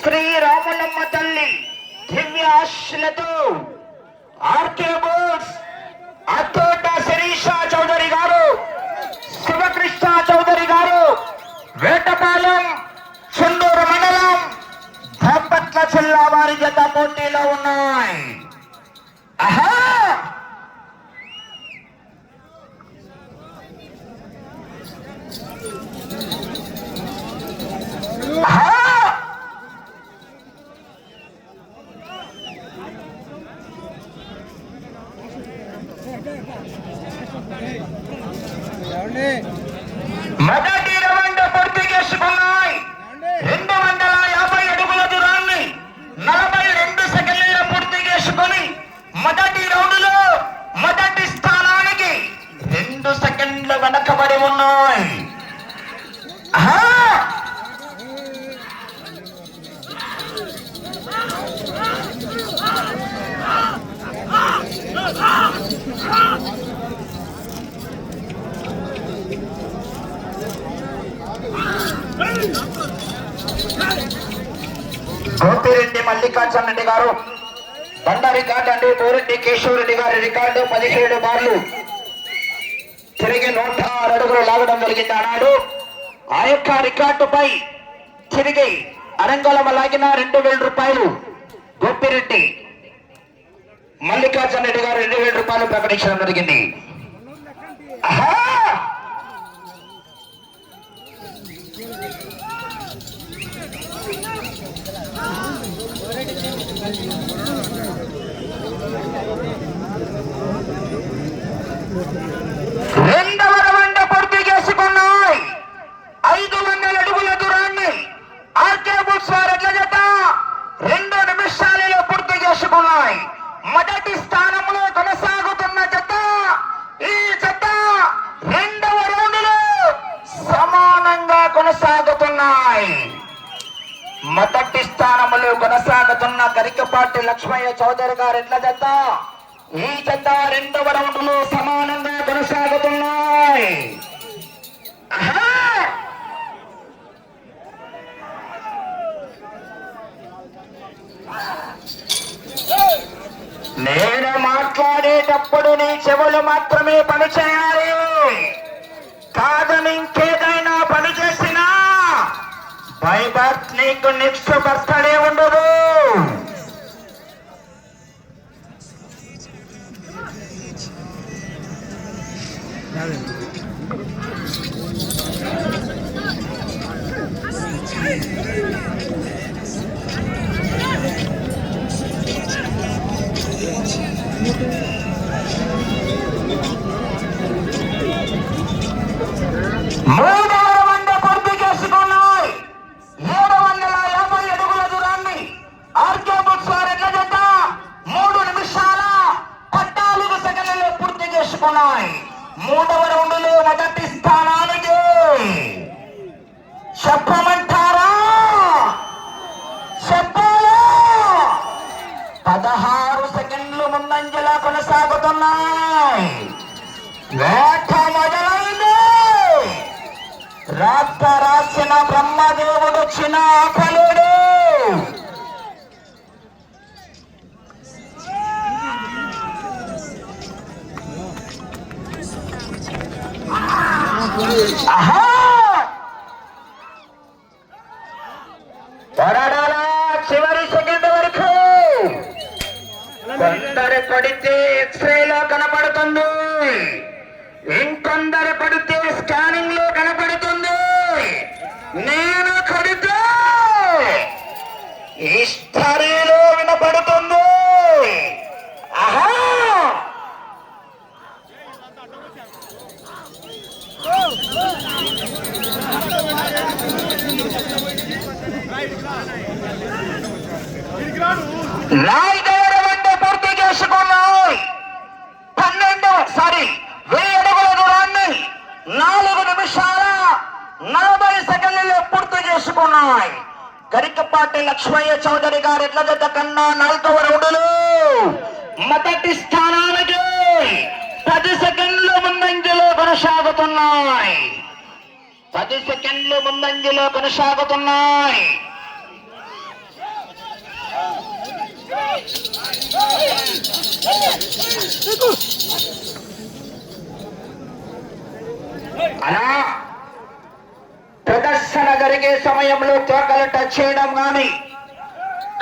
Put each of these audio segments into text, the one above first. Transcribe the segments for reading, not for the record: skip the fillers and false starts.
శ్రీరాములమ్మ తల్లి దివ్య ఆశలతో ఆర్కే బోస్ అత్తోట శిరీష చౌదరి గారు, శివకృష్ణ చౌదరి గారు, వేటపాలెం చుండూరు మండలం బాపట్ల జిల్లా వారి జత పోటీలో ఉన్నాయి. ఆహా మొదటి రౌండ్ పూర్తి చేసుకున్నాయి. 250 అడుగుల దూరాన్ని 42 సెకండ్ల పూర్తి చేసుకుని మొదటి రౌండ్ లో మొదటి స్థానానికి 2 సెకండ్లు వెనకబడి ఉన్నాయి. గోపిరెడ్డి మల్లికార్జున రెడ్డి గారు బండ రికార్డు అండి. బోరెడ్డి కేశవరెడ్డి గారి రికార్డు 17 బార్లు తిరిగి 106 అడుగులు లాగడం జరిగింది అన్నాడు. ఆ యొక్క రికార్డుపై తిరిగి అరంగళం లాగిన 2000 రూపాయలు గోపిరెడ్డి మల్లికార్జున రెడ్డి గారు 2000 రూపాయలు ప్రకటించడం జరిగింది. రెండవ రౌండ్ పూర్తి చేసుకున్నాయి. 500 అడుగుల దూరాన్ని ఆర్కే బుక్స్ వారి జత 2 నిమిషాలలో పూర్తి చేసుకున్నాయి. మొదటి స్థానంలో కొనసాగుతున్న జత ఈ జత రెండవ రౌండ్ లో సమానంగా కొనసాగుతున్నాయి. మొదటి స్థానంలో కొనసాగుతున్న గరికపాటి లక్ష్మయ్య చౌదరి గారి జత ఈ జత రెండవ రౌండ్ లో సమానంగా కొనసాగుతున్నాయి. నేను మాట్లాడేటప్పుడు నీ చెవులు మాత్రమే పనిచేయాలి. కాదని ఇంకేదైనా పని చేసినా బై బర్త్ నీకు నెక్స్ట్ బర్త్డే ఉండదు. మూడవ రౌండ్ పూర్తి చేసుకున్నాయి. 750 అడుగుల దూరాన్ని ఆర్కే బుక్స్ వారి జత 3 నిమిషాల 14 సెకండ్లలో పూర్తి చేసుకున్నాయి. మూడవ రౌండ్ లో మొదటి స్థానానికి చెప్పమంటారా? చెప్పాలా? 16 సెకండ్లు ముందంజలా కొనసాగుతున్నాయి. వేట మొదలైంది. రాత రాసిన బ్రహ్మదేవుడు వచ్చిన ఆపలేడు. చివరి సెకండ్ వరకు కొందరు పడితే ఎక్స్రేలో కనపడుతుంది, ఇంకొందరు పడితే స్కానింగ్ లో కనపడుతుంది. నేను కడితే హిస్టరీలో వినపడుతుంది. ఆహా నాలుగవ రౌండ్ పూర్తి చేసుకున్నాయి. 1000 అడుగుల దూరాన్ని 4 నిమిషాల 40 సెకండ్లలో పూర్తి చేసుకున్నాయి. గరికపాటి లక్ష్మయ్య చౌదరి గారి జత కన్నా 4వ రౌండ్లో మొదటి స్థానానికి 10 సెకండ్లు ముందంజలో కొనసాగుతున్నాయి. 10 సెకండ్లు ముందంజలో కొనసాగుతున్నాయి. అలా ప్రదర్శన జరిగే సమయంలో తోకలు టచ్ చేయడం కానీ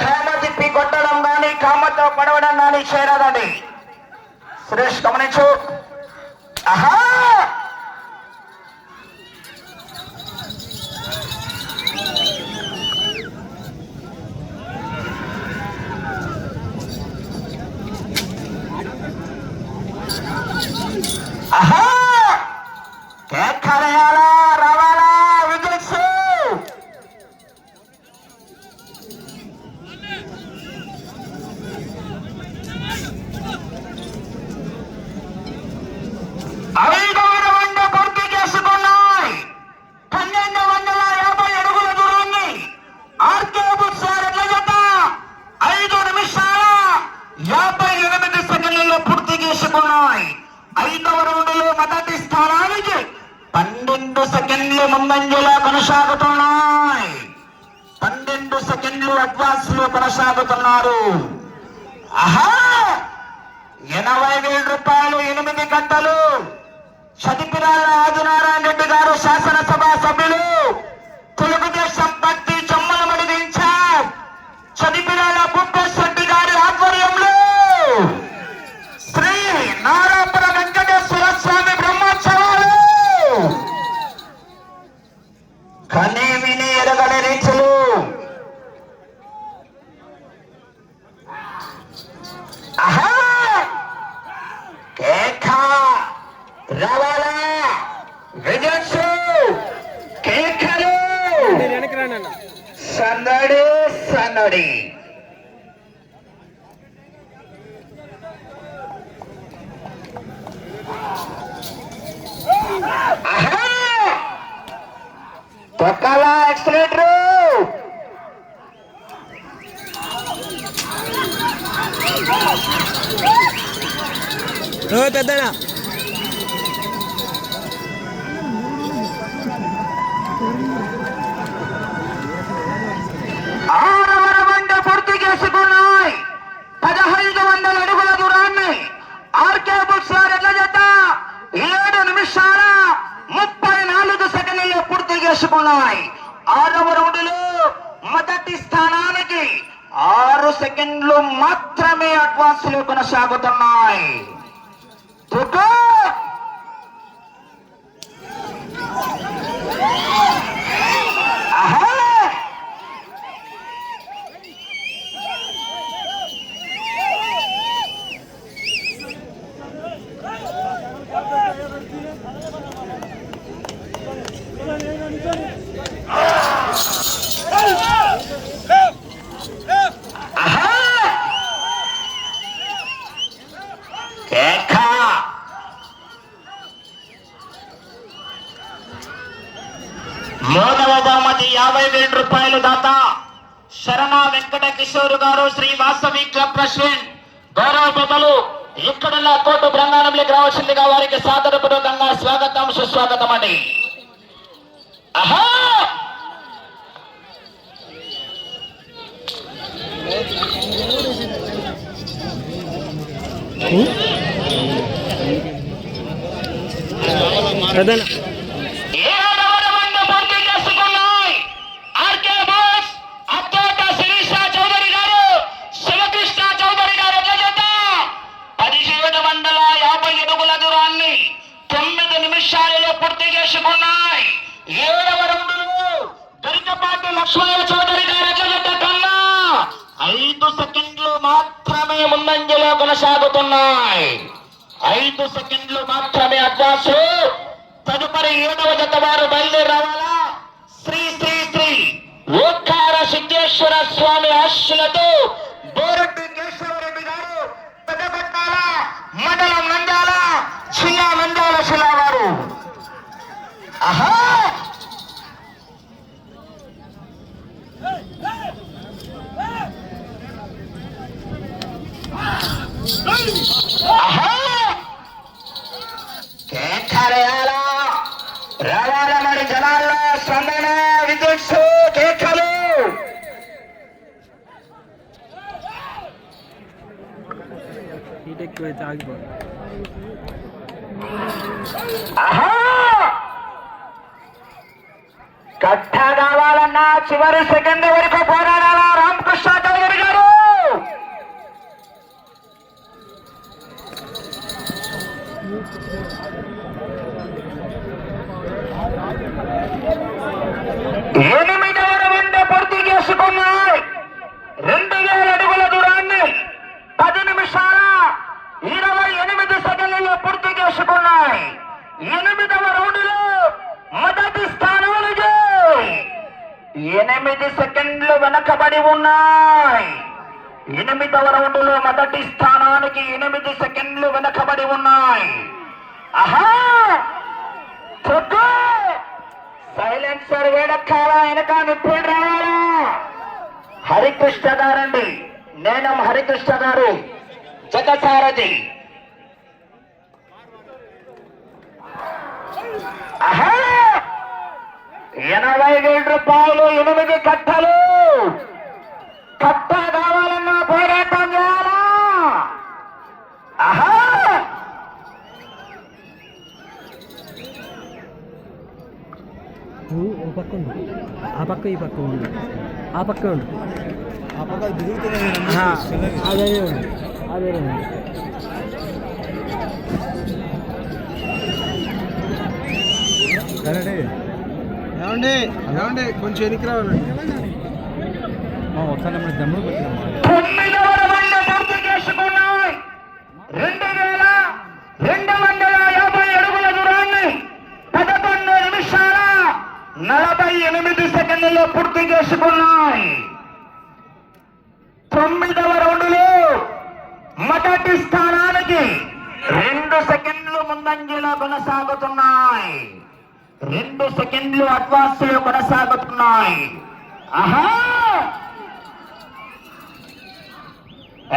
కామ తిప్పి కొట్టడం కానీ కామతో పడవడం కానీ చేయరాదండి. సురేష్ గమనించు. ఆహా ఆహా కేకరేయాలా రావాలా విజిల్స్. ఐదవ రౌండ్ పూర్తి చేసుకున్నాయి. 1250 అడుగుల దూరాన్ని ఆర్కే బుల్స్ వారి జత 5 నిమిషాల 58 సెకండ్లలో పూర్తి చేసుకున్నాయి. ఐదవ రౌండ్లో మొదటి స్థానానికి 12 సెకండ్లు ముందంజలో కొనసాగుతున్నాయి. 12 సెకండ్లు అడ్వాన్స్ లో కొనసాగుతున్నారు. ఆహా 80,000 రూపాయలు 8 గంటలు. చదిపిరాల ఆదినారాయణ రెడ్డి గారు శాసనసభ సభ్యులు తెలుగుదేశం పార్టీ చమ్మల మడిదించారు. చదిపిరాల భూపేశ్ రెడ్డి గారి ఆధ్వర్యంలో శ్రీ నారాపుర వెంకటేశ్వర స్వామి బ్రహ్మోత్సవాలు కనీ విని ఎరగని రీతులు. ఆహా కేక రావాలా విజన్స్ కేకలు సందడి సందడి. తొక్కల ఎక్సలేటర్ పెద్దనా పూర్తి చేసుకున్నాయి. 1500 అడుగుల దూరాన్ని ఆర్కే బుల్స్ వారి జత 7 నిమిషాల 34 సెకండ్లలో పూర్తి చేసుకున్నాయి. 6వ రౌండ్లో మొదటి స్థానానికి 6 సెకండ్లు మాత్రమే అడ్వాన్స్ లో కొనసాగుతున్నాయి. మూడవ బహుమతి 50,000 రూపాయలు దాత శరణ వెంకట కిషోర్ గారు శ్రీ వాసవి క్లబ్ ప్రెసిడెంట్ గౌరవ పెద్దలు ఇక్కడ కోర్టు ప్రాంగణంలోకి రావాల్సిందిగా వారికి సాదరపూర్వకంగా స్వాగతం సుస్వాగతం అండి. ఆహా పూర్తి చేసుకున్నాయి. 7వ రౌండ్లో దొరికపాటి లక్ష్మయ్య చౌదరి గారి కన్నా 5 సెకండ్లు మాత్రమే ముందంజలో కొనసాగుతున్నాయి. 5 సెకండ్లు మాత్రమే అడ్వాన్స్. తదుపరి 7వ జత వారు బయలుదేరి రావాలా. శ్రీ శ్రీ శ్రీ ఓంకార సిద్ధేశ్వర స్వామి ఆశీస్సులతో బోరెడ్డి కేశవరెడ్డి గారు పెద్దపట్టాల మండలం నంద్యాల జిల్లా నంద్యాల జిల్లా వారు. ఆహా కేకరేయాల రావాల మరి జనాల్లో స్పందన విద్యుత్ కేకలు. కట్ట కావాలన్నా చివరి సెకండ్ వరకు పోరాడాలా రామకృష్ణ చౌదరి గారు. ఎనిమిదవ రౌండ్ పూర్తి చేసుకున్నాయి. 2000 అడుగుల దూరాన్ని 10 నిమిషాల 28 సెకండ్లలో పూర్తి చేసుకున్నాయి. 8వ రౌండ్లో మొదటి స్థానానికి 8 సెకండ్లు వెనకబడి ఉన్నాయి. 8వ రౌండ్లో మొదటి స్థానానికి 8 సెకండ్లు వెనకబడి ఉన్నాయి. ఆహా సైలెన్సర్ వేడక్కాల వెనక నిప్పుడు రావాలా. హరికృష్ణ గారండి, నేనం హరికృష్ణ గారు జగసారథి. 80,000 రూపాయలు 8 కట్టలు. కట్ట కావాలన్నా పోరాటం చేయాలా. ఆహా ఓ పక్క ఉంది, ఆ పక్క ఈ పక్క ఉంది, ఆ పక్క ఉంది, ఆ పక్క అదే ఉంది, అదే ఉంది. సరే ఏమండి ఏమండి కొంచెం ఎనికి రావాలండి. ఒకసారి మన దమ్ముడు పెట్టినాం. 2250 అడుగుల దూరాన్ని 11 నిమిషాల 48 సెకండ్లలో పూర్తి చేసుకున్నాయి. 9వ రౌండ్లో మొదటి స్థానానికి 2 సెకండ్లు ముందంజలో కొనసాగుతున్నాయి. 2 సెకండ్లు అడ్వాన్స్ లో కొనసాగుతున్నాయి. ఆహా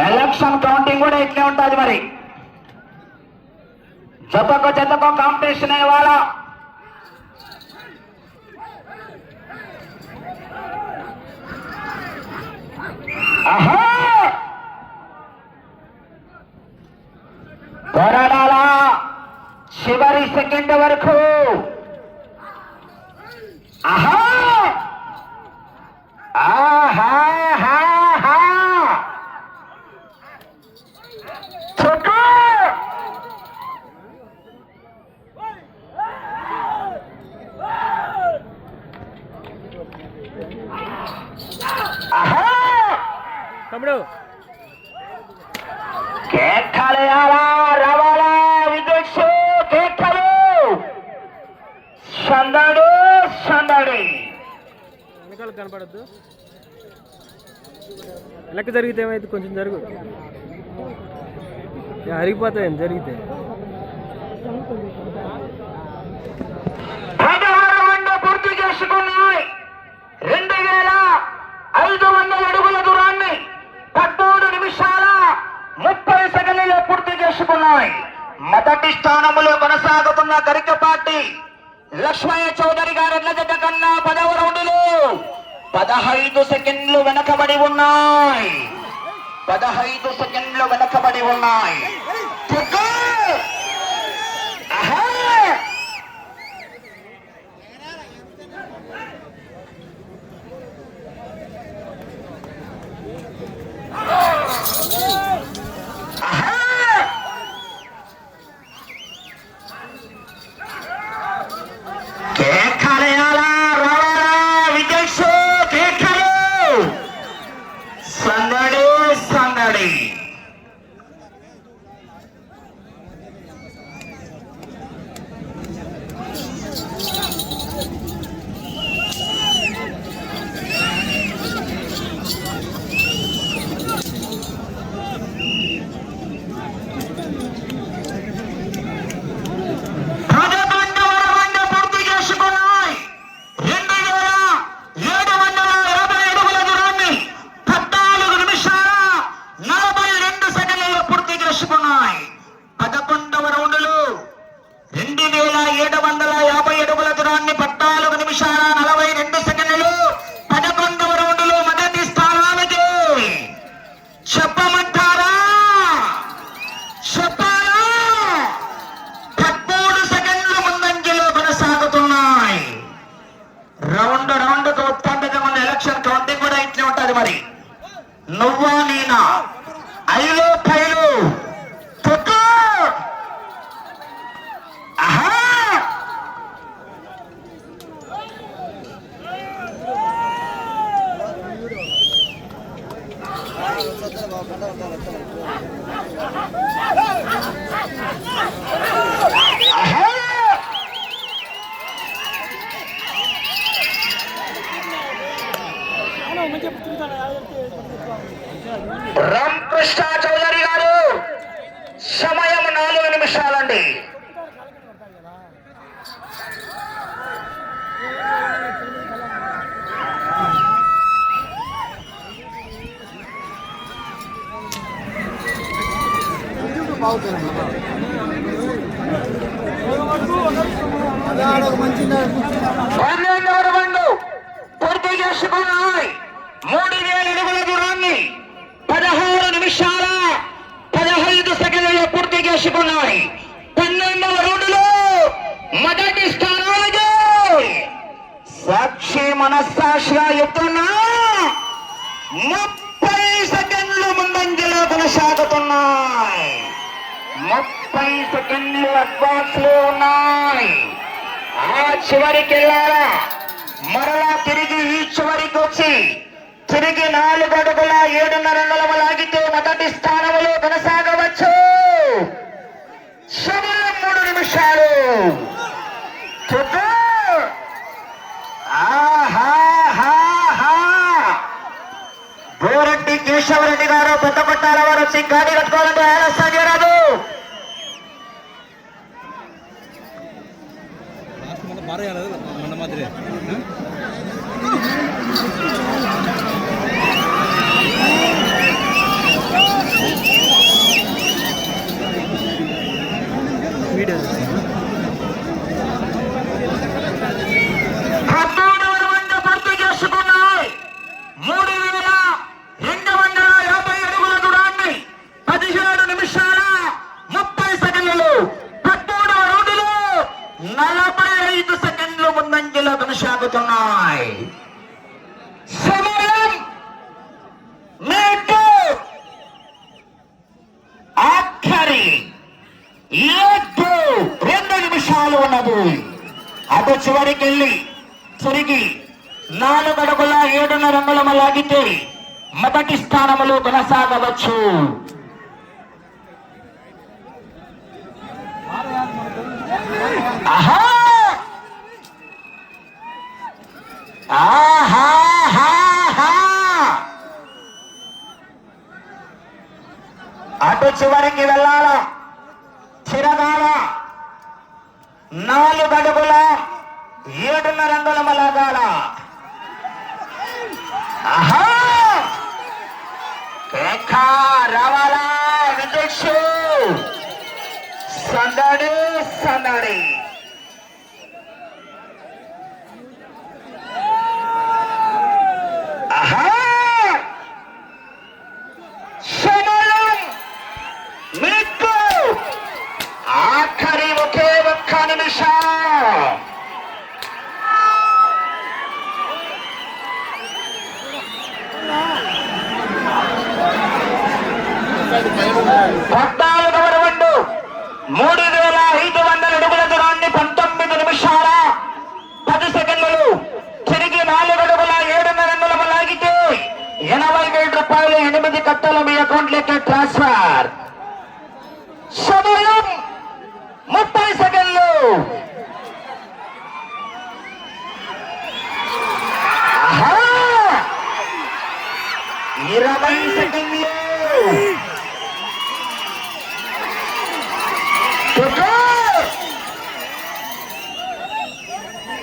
ఎలక్షన్ కౌంటింగ్ కూడా ఇట్లే ఉంటుంది మరి. జతకు జతకు కాంపిటీషన్ ఇవాళ. ఆహా పోరాడాలా చివరి సెకండ్ వరకు. ఆహా ఆహా తమ్ముడు కేకలేయాలా రావాలా విజయ్ కేకలు సందడు సందడి. వెనకాల కనపడద్దు, వెనక్కి జరిగితే ఏమైతే కొంచెం జరుగు, అరిగిపోతాయి జరిగితే. 16 పూర్తి చేసుకున్నాయి. 2500 అడుగుల దూరాన్ని 13 నిమిషాల 30 సెకండ్లలో పూర్తి చేసుకున్నాయి. మొదటి స్థానంలో కొనసాగుతున్న గరికపాటి లక్ష్మయ్య చౌదరి గారి జత కన్నా 10వ రౌండ్లో 15 సెకండ్లు వెనకబడి ఉన్నాయి. 15 సెకండ్లు వెనకబడి ఉన్నాయి. కేకలేయాలా రావాలా విజయ్ కేకలు సందడి సందడి. మరి నువ్వా నేనా ఐలో పైలు తొక్కు ఆహా రామకృష్ణ చౌదరి గారు సమయం 4 నిమిషాలండి. పూర్తి చేసుకున్నాయి. 3000 అడుగుల దూరాన్ని 16 నిమిషాల 15 సెకండ్లలో పూర్తి చేసుకున్నాయి. 12వ రౌండ్లో మొదటి స్థానానికి సాక్షి మనస్సాక్షిగా చెప్తున్నా 30 సెకండ్లు ముందంజలో కొనసాగుతున్నాయి. 30 సెకండ్లు అడ్వాన్స్ లో ఉన్నాయి. ఆ చివరికి వెళ్ళారా మరలా తిరిగి ఈ చివరికి వచ్చి తిరిగి 4 అడుగుల 7.5 అంగుళం లాగితే మొదటి స్థానంలో కొనసాగవచ్చు. సమయం 3 నిమిషాలు. బోరెడ్డి కేశవరెడ్డి గారు పెద్ద పట్టాల వారు వచ్చి గాడి కట్టుకోవాలంటే ఆలస్యం చేయరాదు. పూర్తి చేసుకున్నాయి. 3250 అడుగుల దూరాన్ని 17 నిమిషాల 30 సెకండ్లు 13వ రౌండ్లో 45 సెకండ్లు ముందంజలో కొనసాగుతున్నాయి. సమయం మీకు ఆఖరి 2 నిమిషాలు ఉన్నది. అటు చివరికి వెళ్ళి తిరిగి 4 అడుగుల 7.5 అంగుళం లాగితే మొదటి స్థానంలో కొనసాగవచ్చు. ఆహా ఆహా అటు చివరికి వెళ్ళాలా చిరగాల 4 అడుగుల 7.5 అంగుళం లాగాల. ఆహా రావాలా విదేశ్ సందడి సందడి. ఆహా సమయం మీకు ఆఖరి ఒకే ఒక్క నిమిషం. పద్నాలుగవ రౌండ్ 3500 అడుగుల దూరాన్ని 19 నిమిషాల 10 సెకండ్లు తిరిగి 4 అడుగుల 7.5 అంగుళం లాగితే 80,000 రూపాయలు 8 కట్టలు మీ అకౌంట్లోకి ట్రాన్స్ఫర్. సమయం 30 సెకండ్లు. 20 సెకండ్లు